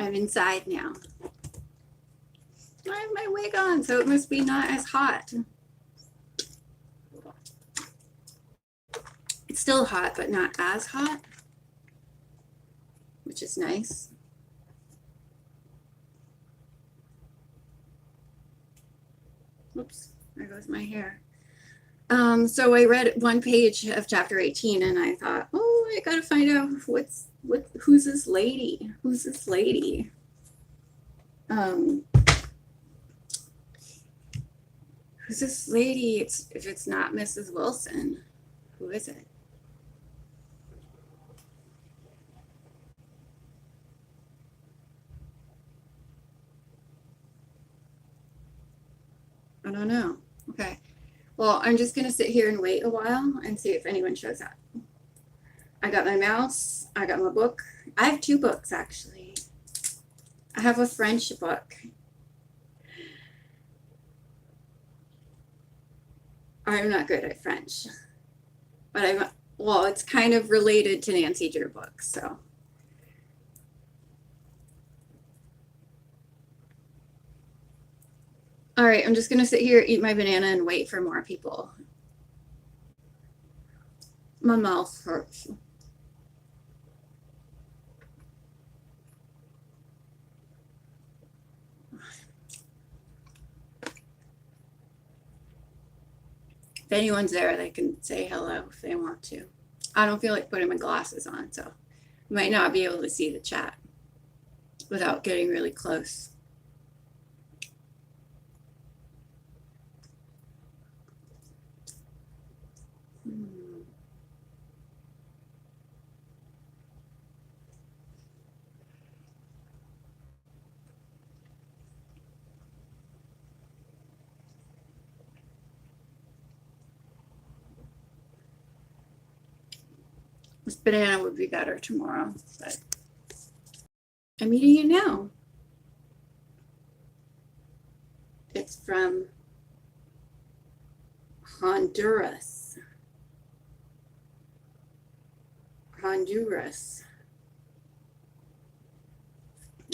I'm inside now. I have my wig on, so it must be not as hot. It's still hot, but not as hot, which is nice. Oops, there goes my hair. So I read one page of chapter 18 and I thought, oh, I gotta find out who's this lady? Who's this lady? Who's this lady? If it's not Mrs. Wilson, who is it? I don't know. Okay. Well, I'm just going to sit here and wait a while and see if anyone shows up. I got my mouse. I got my book. I have 2 books, actually. I have a French book. I'm not good at French. But well, it's kind of related to Nancy Drew books, so. All right, I'm just going to sit here, eat my banana, and wait for more people. My mouth hurts. If anyone's there, they can say hello if they want to. I don't feel like putting my glasses on, so I might not be able to see the chat without getting really close. This banana would be better tomorrow, but I'm eating it now. It's from Honduras. Honduras.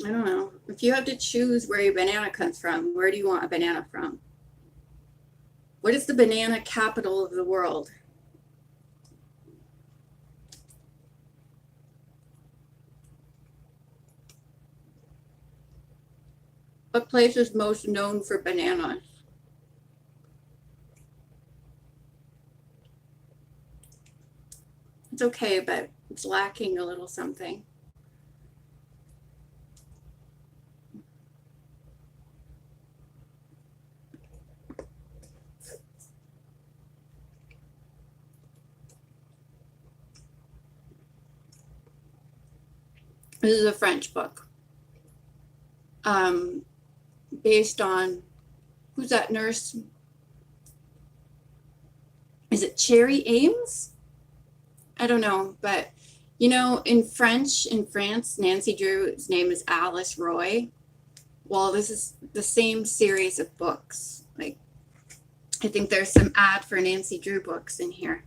I don't know. If you have to choose where your banana comes from, where do you want a banana from? What is the banana capital of the world? What place is most known for bananas? It's okay, but it's lacking a little something. This is a French book. Based on, who's that nurse? Is it Cherry Ames? I don't know, but you know, in France, Nancy Drew's name is Alice Roy. Well, this is the same series of books. Like, I think there's some ad for Nancy Drew books in here.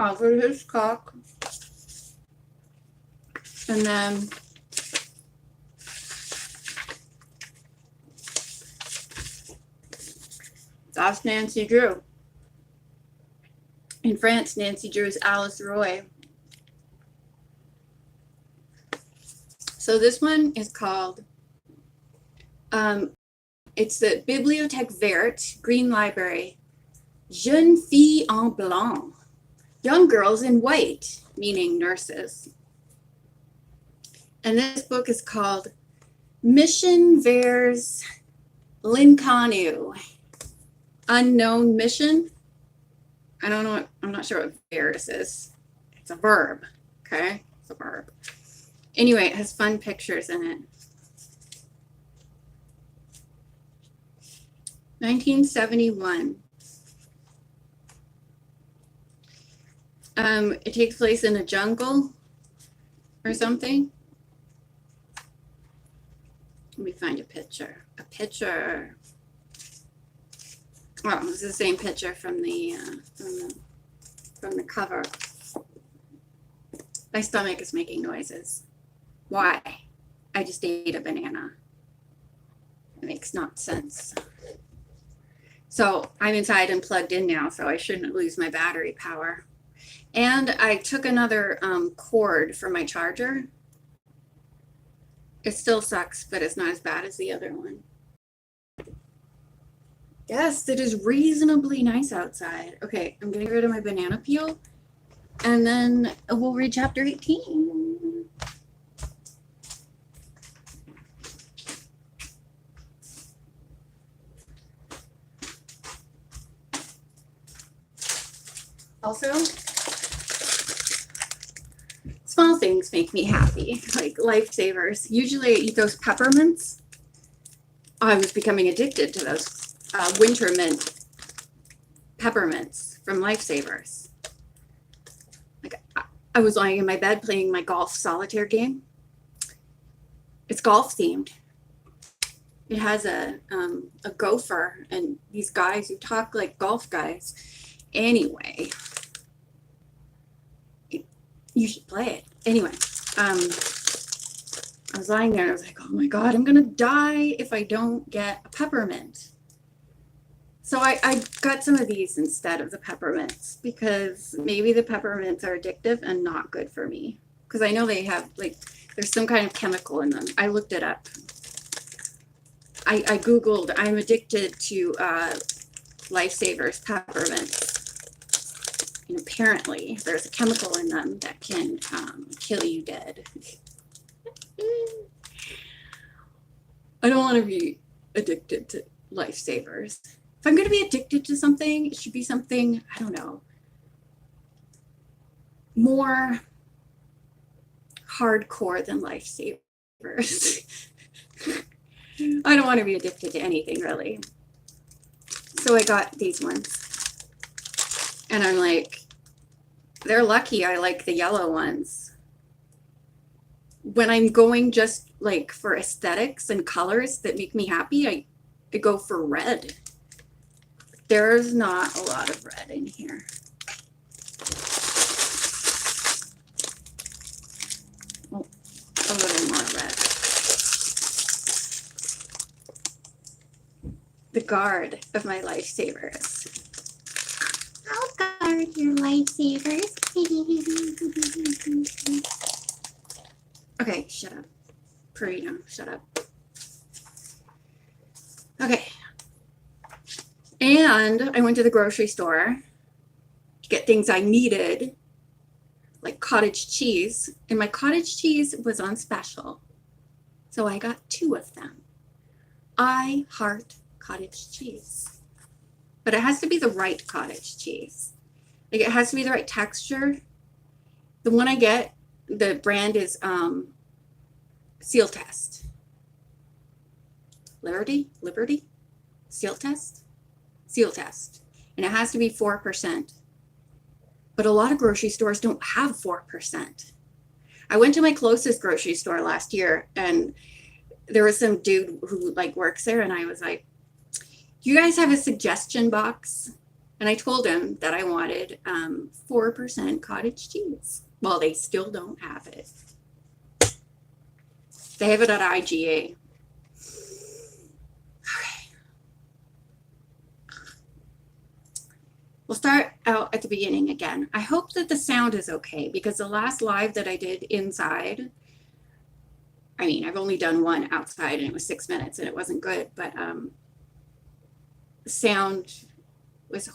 Over his cock. And then that's Nancy Drew. In France, Nancy Drew is Alice Roy. So this one is called, it's the Bibliothèque Verte, Green Library, Jeune Fille en Blanc, Young Girls in White, meaning nurses. And this book is called Mission vers l'Inconnu, Unknown Mission. I don't know, I'm not sure what vers is. It's a verb, okay? It's a verb. Anyway, it has fun pictures in it. 1971. It takes place in a jungle or something. Let me find a picture. A picture. Oh, it's the same picture from the cover. My stomach is making noises. Why? I just ate a banana. It makes not sense. So I'm inside and plugged in now, so I shouldn't lose my battery power. And I took another cord for my charger. It still sucks, but it's not as bad as the other one. Yes, it is reasonably nice outside. Okay, I'm getting rid of my banana peel, and then we'll read chapter 18. Also, small things make me happy, like lifesavers. Usually I eat those peppermints. I was becoming addicted to those winter mint peppermints from Lifesavers. Like, I was lying in my bed playing my golf solitaire game. It's golf themed. It has a gopher and these guys who talk like golf guys. Anyway, you should play it. Anyway, I was lying there and I was like, oh my God, I'm gonna die if I don't get a peppermint. So I got some of these instead of the peppermints because maybe the peppermints are addictive and not good for me. Because I know they have, like, there's some kind of chemical in them. I looked it up. I Googled, I'm addicted to Lifesavers peppermints. And apparently there's a chemical in them that can kill you dead. I don't want to be addicted to Lifesavers. If I'm going to be addicted to something, it should be something, I don't know, more hardcore than Lifesavers. I don't want to be addicted to anything, really. So I got these ones. And I'm like, they're lucky I like the yellow ones. When I'm going just like for aesthetics and colors that make me happy, I go for red. There's not a lot of red in here. Oh, a little more red. The guard of my Lifesavers. I'll guard your Lifesavers. Okay, shut up. Purino, shut up. Okay. And I went to the grocery store to get things I needed, like cottage cheese. And my cottage cheese was on special. So I got 2 of them. I heart cottage cheese. But it has to be the right cottage cheese. Like, it has to be the right texture. The one I get, the brand is Seal Test. Liberty? Seal Test? Seal Test. And it has to be 4%. But a lot of grocery stores don't have 4%. I went to my closest grocery store last year and there was some dude who like works there and I was like, do you guys have a suggestion box? And I told him that I wanted 4% cottage cheese. Well, they still don't have it. They have it at IGA. Okay. We'll start out at the beginning again. I hope that the sound is okay because the last live that I did inside, I mean, I've only done one outside and it was 6 minutes and it wasn't good, but the sound was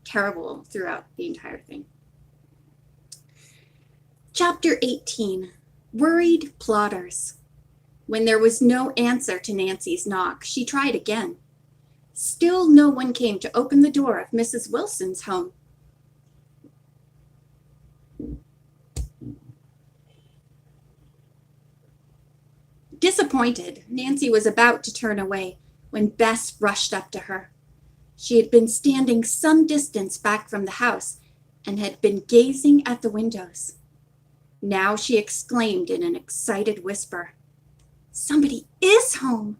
terrible throughout the entire thing. Chapter 18, Worried Plotters. When there was no answer to Nancy's knock, she tried again. Still no one came to open the door of Mrs. Wilson's home. Disappointed, Nancy was about to turn away when Bess rushed up to her. She had been standing some distance back from the house and had been gazing at the windows. Now she exclaimed in an excited whisper, Somebody is home.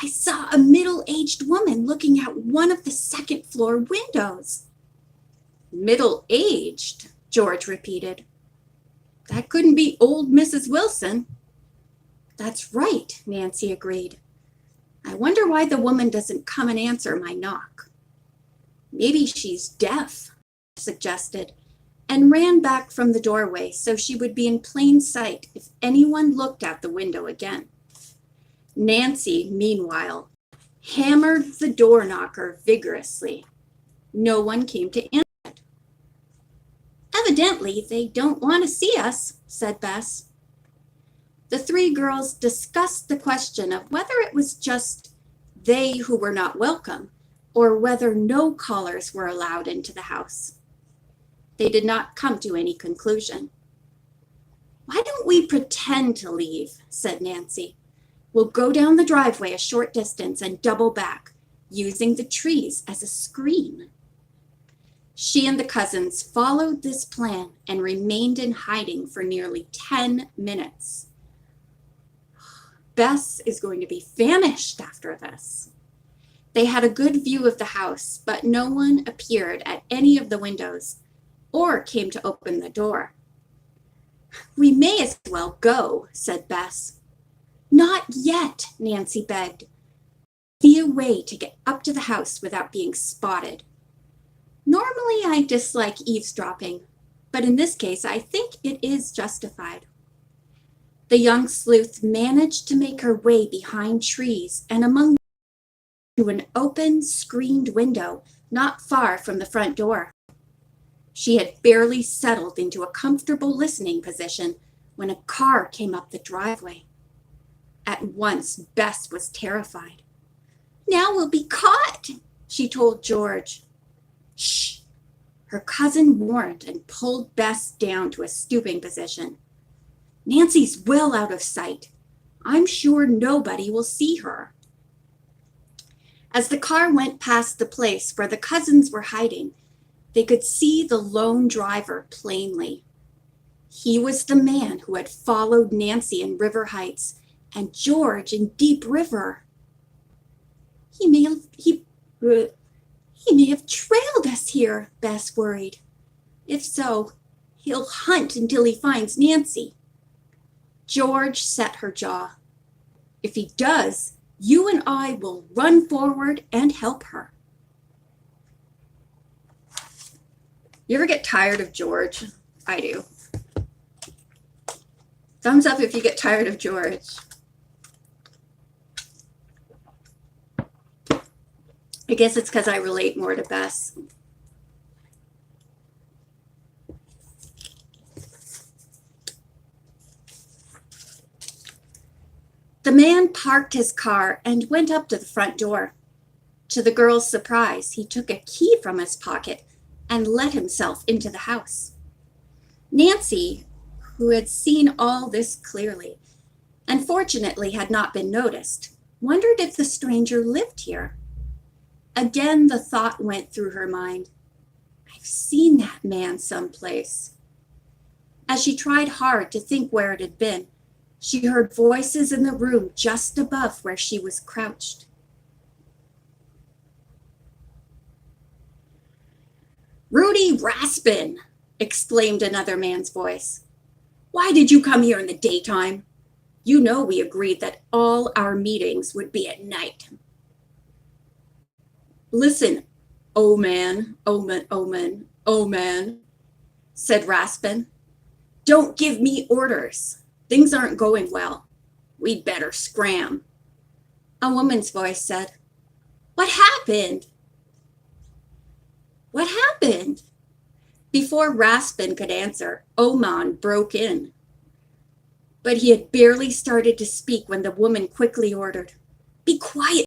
I saw a middle-aged woman looking out one of the second-floor windows. Middle-aged, George repeated. That couldn't be old Mrs. Wilson. That's right, Nancy agreed. I wonder why the woman doesn't come and answer my knock. Maybe she's deaf, suggested, and ran back from the doorway so she would be in plain sight if anyone looked out the window again. Nancy, meanwhile, hammered the door knocker vigorously. No one came to answer it. Evidently, they don't want to see us, said Bess. The three girls discussed the question of whether it was just they who were not welcome, or whether no callers were allowed into the house. They did not come to any conclusion. Why don't we pretend to leave, said Nancy. We'll go down the driveway a short distance and double back, using the trees as a screen. She and the cousins followed this plan and remained in hiding for nearly 10 minutes. Bess is going to be famished after this. They had a good view of the house, but no one appeared at any of the windows or came to open the door. We may as well go, said Bess. Not yet, Nancy begged. Be a way to get up to the house without being spotted. Normally I dislike eavesdropping, but in this case I think it is justified. The young sleuth managed to make her way behind trees and among to an open, screened window not far from the front door. She had barely settled into a comfortable listening position when a car came up the driveway. At once, Bess was terrified. Now we'll be caught, she told George. Shh! Her cousin warned and pulled Bess down to a stooping position. Nancy's well out of sight. I'm sure nobody will see her. As the car went past the place where the cousins were hiding, they could see the lone driver plainly. He was the man who had followed Nancy in River Heights and George in Deep River. He may have trailed us here, Bess worried. If so, he'll hunt until he finds Nancy. George set her jaw. If he does, you and I will run forward and help her. You ever get tired of George? I do. Thumbs up if you get tired of George. I guess it's because I relate more to Bess. The man parked his car and went up to the front door. To the girl's surprise, he took a key from his pocket and let himself into the house. Nancy, who had seen all this clearly, and fortunately had not been noticed, wondered if the stranger lived here. Again, the thought went through her mind. I've seen that man someplace. As she tried hard to think where it had been, she heard voices in the room just above where she was crouched. Rudy Raspin, exclaimed another man's voice. Why did you come here in the daytime? You know we agreed that all our meetings would be at night. Listen, oh man, said Raspin. Don't give me orders. Things aren't going well. We'd better scram. A woman's voice said, What happened? What happened? Before Raspin could answer, Oman broke in. But he had barely started to speak when the woman quickly ordered, Be quiet.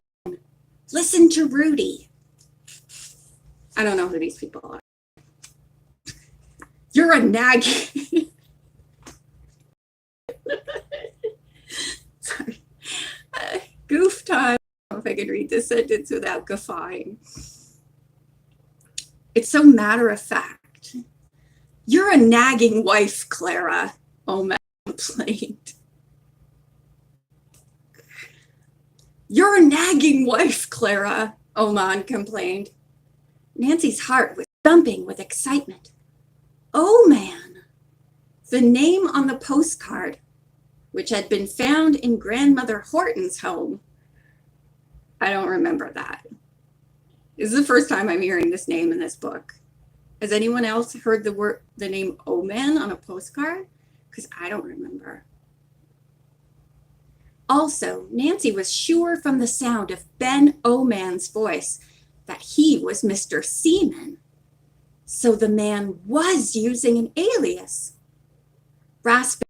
Listen to Rudy. I don't know who these people are. You're a nagging. Sorry. Goof time. I don't know if I could read this sentence without guffawing. It's so matter of fact. You're a nagging wife, Clara, Oma complained. You're a nagging wife, Clara, Oman complained. Nancy's heart was thumping with excitement. Oh, man! The name on the postcard, which had been found in Grandmother Horton's home. I don't remember that. This is the first time I'm hearing this name in this book. Has anyone else heard the name Oman on a postcard? Because I don't remember. Also, Nancy was sure from the sound of Ben Oman's voice that he was Mr. Seaman. So the man was using an alias. Raspin,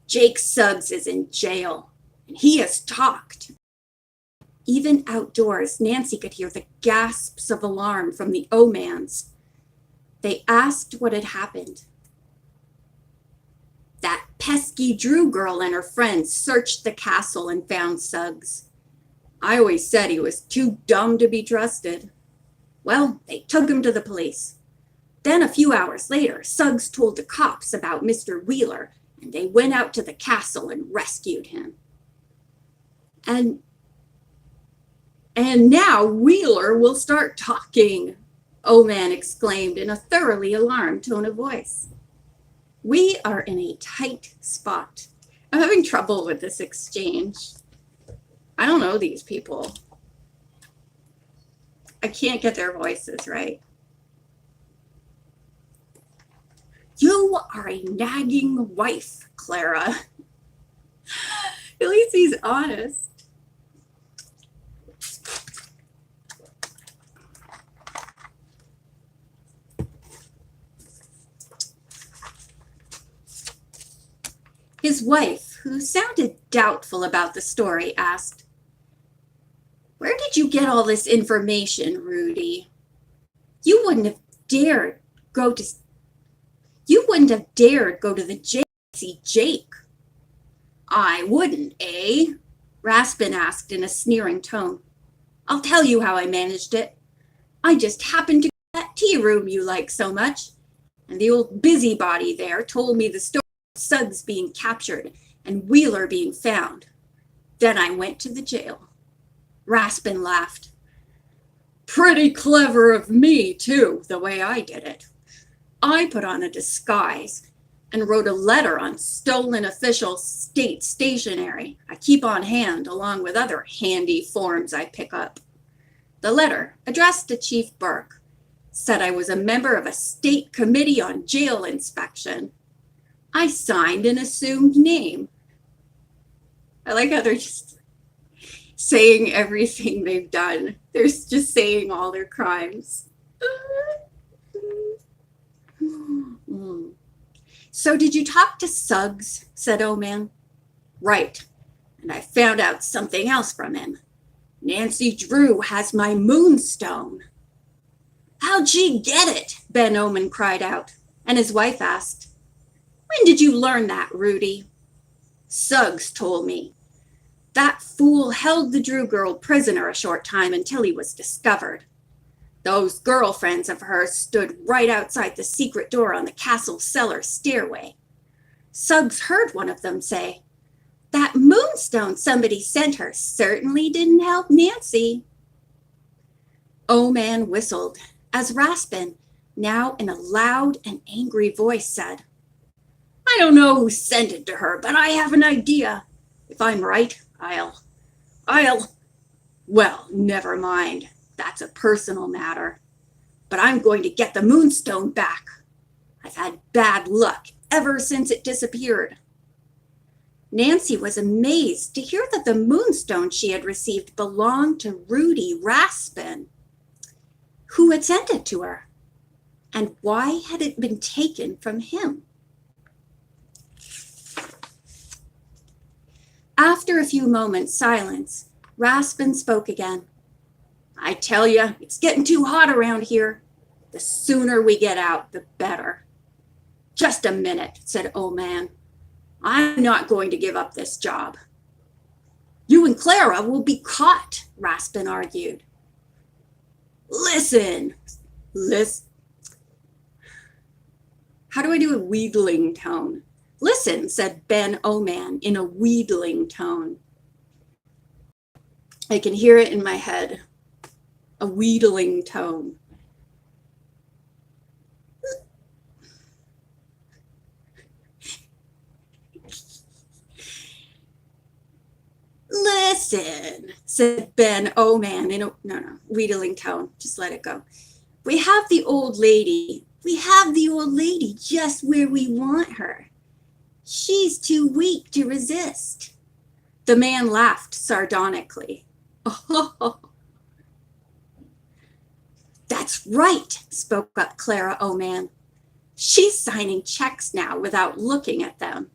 Jake Suggs is in jail, and he has talked. Even outdoors, Nancy could hear the gasps of alarm from the Omans. They asked what had happened. That pesky Drew girl and her friends searched the castle and found Suggs. I always said he was too dumb to be trusted. Well, they took him to the police. Then a few hours later, Suggs told the cops about Mr. Wheeler, and they went out to the castle and rescued him. And now Wheeler will start talking, Oman exclaimed in a thoroughly alarmed tone of voice. We are in a tight spot. I'm having trouble with this exchange. I don't know these people. I can't get their voices right. You are a nagging wife, Clara. At least he's honest. His wife, who sounded doubtful about the story, asked, "Where did you get all this information, Rudy? You wouldn't have dared go to the jail to see Jake." "I wouldn't, eh?" Raspin asked in a sneering tone. "I'll tell you how I managed it. I just happened to go to that tea room you like so much, and the old busybody there told me the story of Suggs being captured and Wheeler being found. Then I went to the jail." Raspin laughed. "Pretty clever of me, too, the way I did it. I put on a disguise and wrote a letter on stolen official state stationery I keep on hand along with other handy forms I pick up. The letter, addressed to Chief Burke, said I was a member of a state committee on jail inspection. I signed an assumed name." I like how they're just saying everything they've done. They're just saying all their crimes. "So did you talk to Suggs?" said Oman. "Right, and I found out something else from him. Nancy Drew has my moonstone." "How'd she get it?" Ben Oman cried out, and his wife asked, "When did you learn that, Rudy?" "Suggs told me. That fool held the Drew girl prisoner a short time until he was discovered. Those girlfriends of hers stood right outside the secret door on the castle cellar stairway. Suggs heard one of them say, 'That moonstone somebody sent her certainly didn't help Nancy.'" Oman whistled as Raspin, now in a loud and angry voice, said, "I don't know who sent it to her, but I have an idea. If I'm right, well, never mind. That's a personal matter. But I'm going to get the moonstone back. I've had bad luck ever since it disappeared." Nancy was amazed to hear that the moonstone she had received belonged to Rudy Raspin. Who had sent it to her? And why had it been taken from him? After a few moments' silence, Raspin spoke again. "I tell you, it's getting too hot around here. The sooner we get out, the better." "Just a minute," said Oman. "I'm not going to give up this job." "You and Clara will be caught," Raspin argued. Listen. How do I do a wheedling tone? "Listen," said Ben Oman in a wheedling tone. I can hear it in my head, a wheedling tone. Listen, said Ben. Oh man, in a wheedling tone. Just let it go. We have the old lady. We have the old lady just where we want her. She's too weak to resist. The man laughed sardonically. Oh, that's right, spoke up Clara Oman. She's signing checks now without looking at them.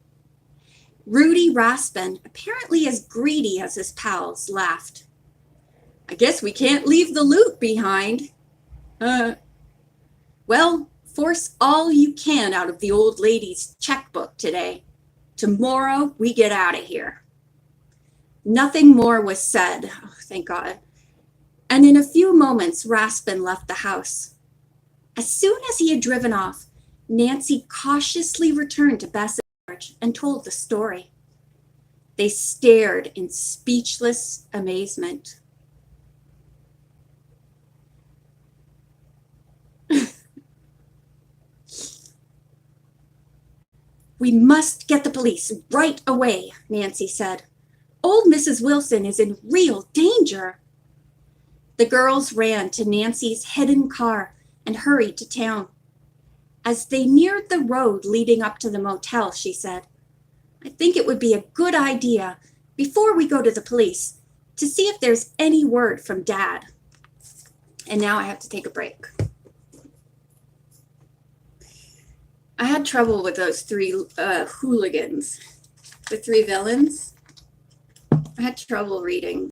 Rudy Raspin, apparently as greedy as his pals, laughed. I guess we can't leave the loot behind. Well, force all you can out of the old lady's checkbook today. Tomorrow we get out of here. Nothing more was said, oh, thank God. And in a few moments, Raspin left the house. As soon as he had driven off, Nancy cautiously returned to Bess and George and told the story. They stared in speechless amazement. We must get the police right away, Nancy said. Old Mrs. Wilson is in real danger. The girls ran to Nancy's hidden car and hurried to town. As they neared the road leading up to the motel, she said, I think it would be a good idea, before we go to the police, to see if there's any word from Dad. And now I have to take a break. I had trouble with those three hooligans, the three villains. I had trouble reading